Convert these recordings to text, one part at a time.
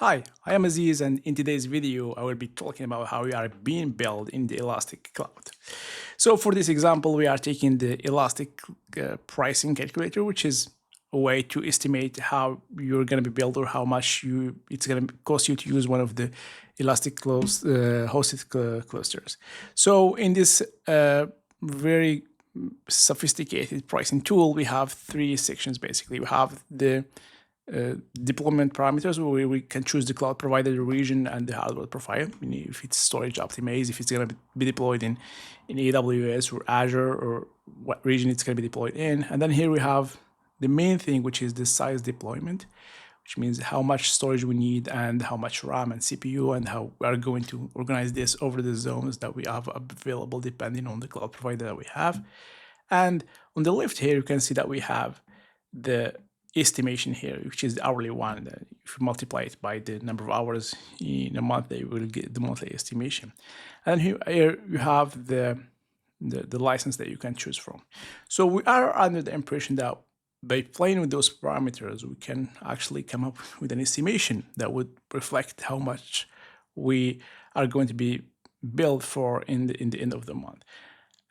Hi, I am Aziz, and in today's video, I will be talking about how we are being built in the Elastic Cloud. So for this example, we are taking the Elastic pricing calculator, which is a way to estimate how you're going to be built or how much it's going to cost you to use one of the Elastic hosted clusters. So in this very sophisticated pricing tool, we have three sections basically. We have the deployment parameters where we can choose the cloud provider, the region, and the hardware profile. If it's storage optimized, if it's going to be deployed in AWS or Azure, or what region it's going to be deployed in. And then here we have the main thing, which is the size deployment, which means how much storage we need and how much RAM and CPU, and how we are going to organize this over the zones that we have available depending on the cloud provider that we have. And on the left here, you can see that we have the estimation here, which is the hourly one. That if you multiply it by the number of hours in a month, you will get the monthly estimation. And here you have the license that you can choose from. So we are under the impression that by playing with those parameters, we can actually come up with an estimation that would reflect how much we are going to be billed for in the end of the month.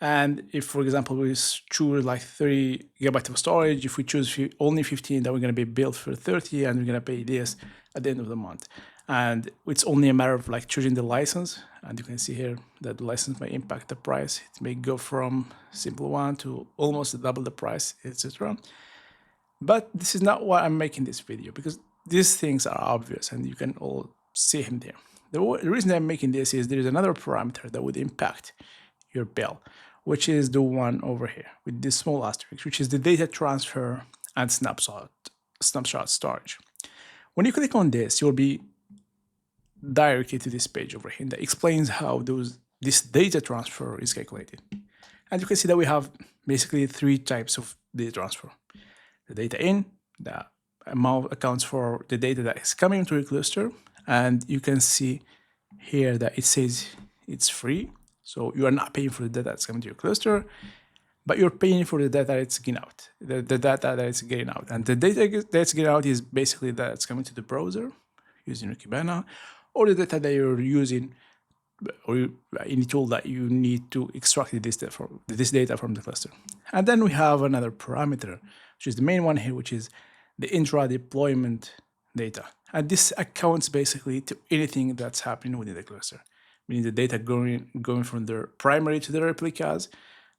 And if, for example, we choose like 30 gigabytes of storage, if we choose only 15, then we're going to be billed for 30, and we're going to pay this at the end of the month. And it's only a matter of like choosing the license. And you can see here that the license may impact the price. It may go from simple one to almost double the price, etc. But this is not why I'm making this video, because these things are obvious and you can all see him there. The reason I'm making this is there is another parameter that would impact your bill, which is the one over here with this small asterisk, which is the data transfer and snapshot storage. When you click on this, you'll be directed to this page over here that explains how this data transfer is calculated. And you can see that we have basically three types of data transfer. The data in, the amount accounts for the data that is coming into your cluster. And you can see here that it says it's free. So you are not paying for the data that's coming to your cluster, but you're paying for the data that's getting out, the data that's getting out. And the data that's getting out is basically that's coming to the browser using your Kibana, or the data that you're using, or any tool that you need to extract this data from the cluster. And then we have another parameter, which is the main one here, which is the intra-deployment data. And this accounts basically to anything that's happening within the cluster, meaning the data going from the primary to the replicas,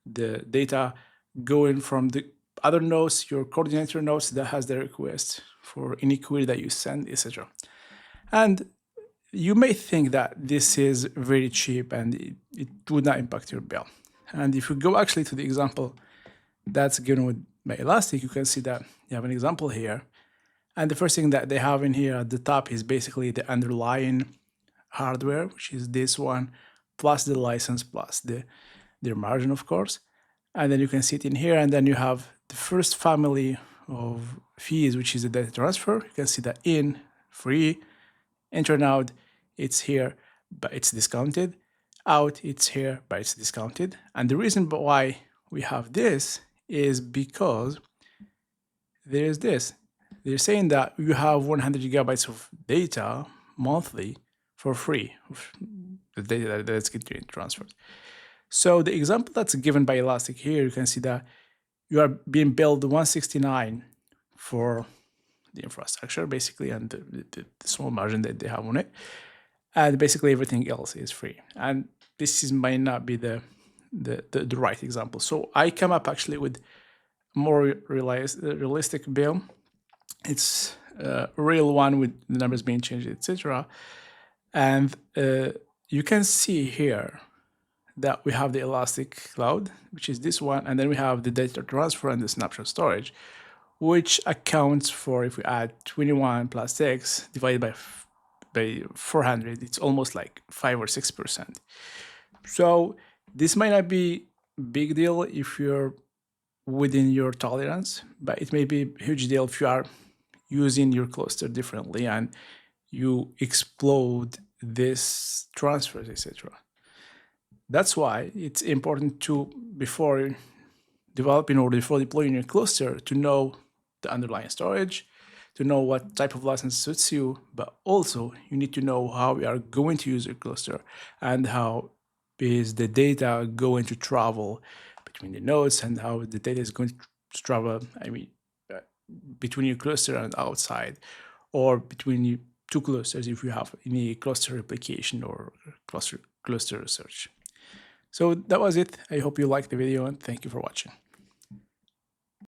the data going from the other nodes, your coordinator nodes that has the request for any query that you send, etc. And you may think that this is very cheap and it would not impact your bill. And if you go actually to the example that's given with by Elastic, you can see that you have an example here. And the first thing that they have in here at the top is basically the underlying hardware, which is this one, plus the license, plus their margin, of course. And then you can see it in here, and then you have the first family of fees, which is the data transfer. You can see that in, free, enter and out, it's here, but it's discounted. Out, it's here, but it's discounted. And the reason why we have this is because there is this. They're saying that you have 100 gigabytes of data monthly for free, the data that's getting transferred. So the example that's given by Elastic here, you can see that you are being billed 169 for the infrastructure, basically, and the small margin that they have on it. And basically everything else is free. And this might not be the right example. So I come up actually with more realistic bill. It's a real one with the numbers being changed, etc. And you can see here that we have the Elastic Cloud, which is this one, and then we have the data transfer and the snapshot storage, which accounts for, if we add 21 plus 6 divided by 400, it's almost like 5 or 6%. So this might not be a big deal if you're within your tolerance, but it may be a huge deal if you are using your cluster differently and you explode this transfers, etc. That's why it's important to, before developing or before deploying your cluster, to know the underlying storage, to know what type of license suits you, but also you need to know how we are going to use your cluster and how is the data going to travel between the nodes and how the data is going to travel, uh, between your cluster and outside, or between two clusters if you have any cluster replication or cluster research. So that was it. I hope you liked the video and thank you for watching.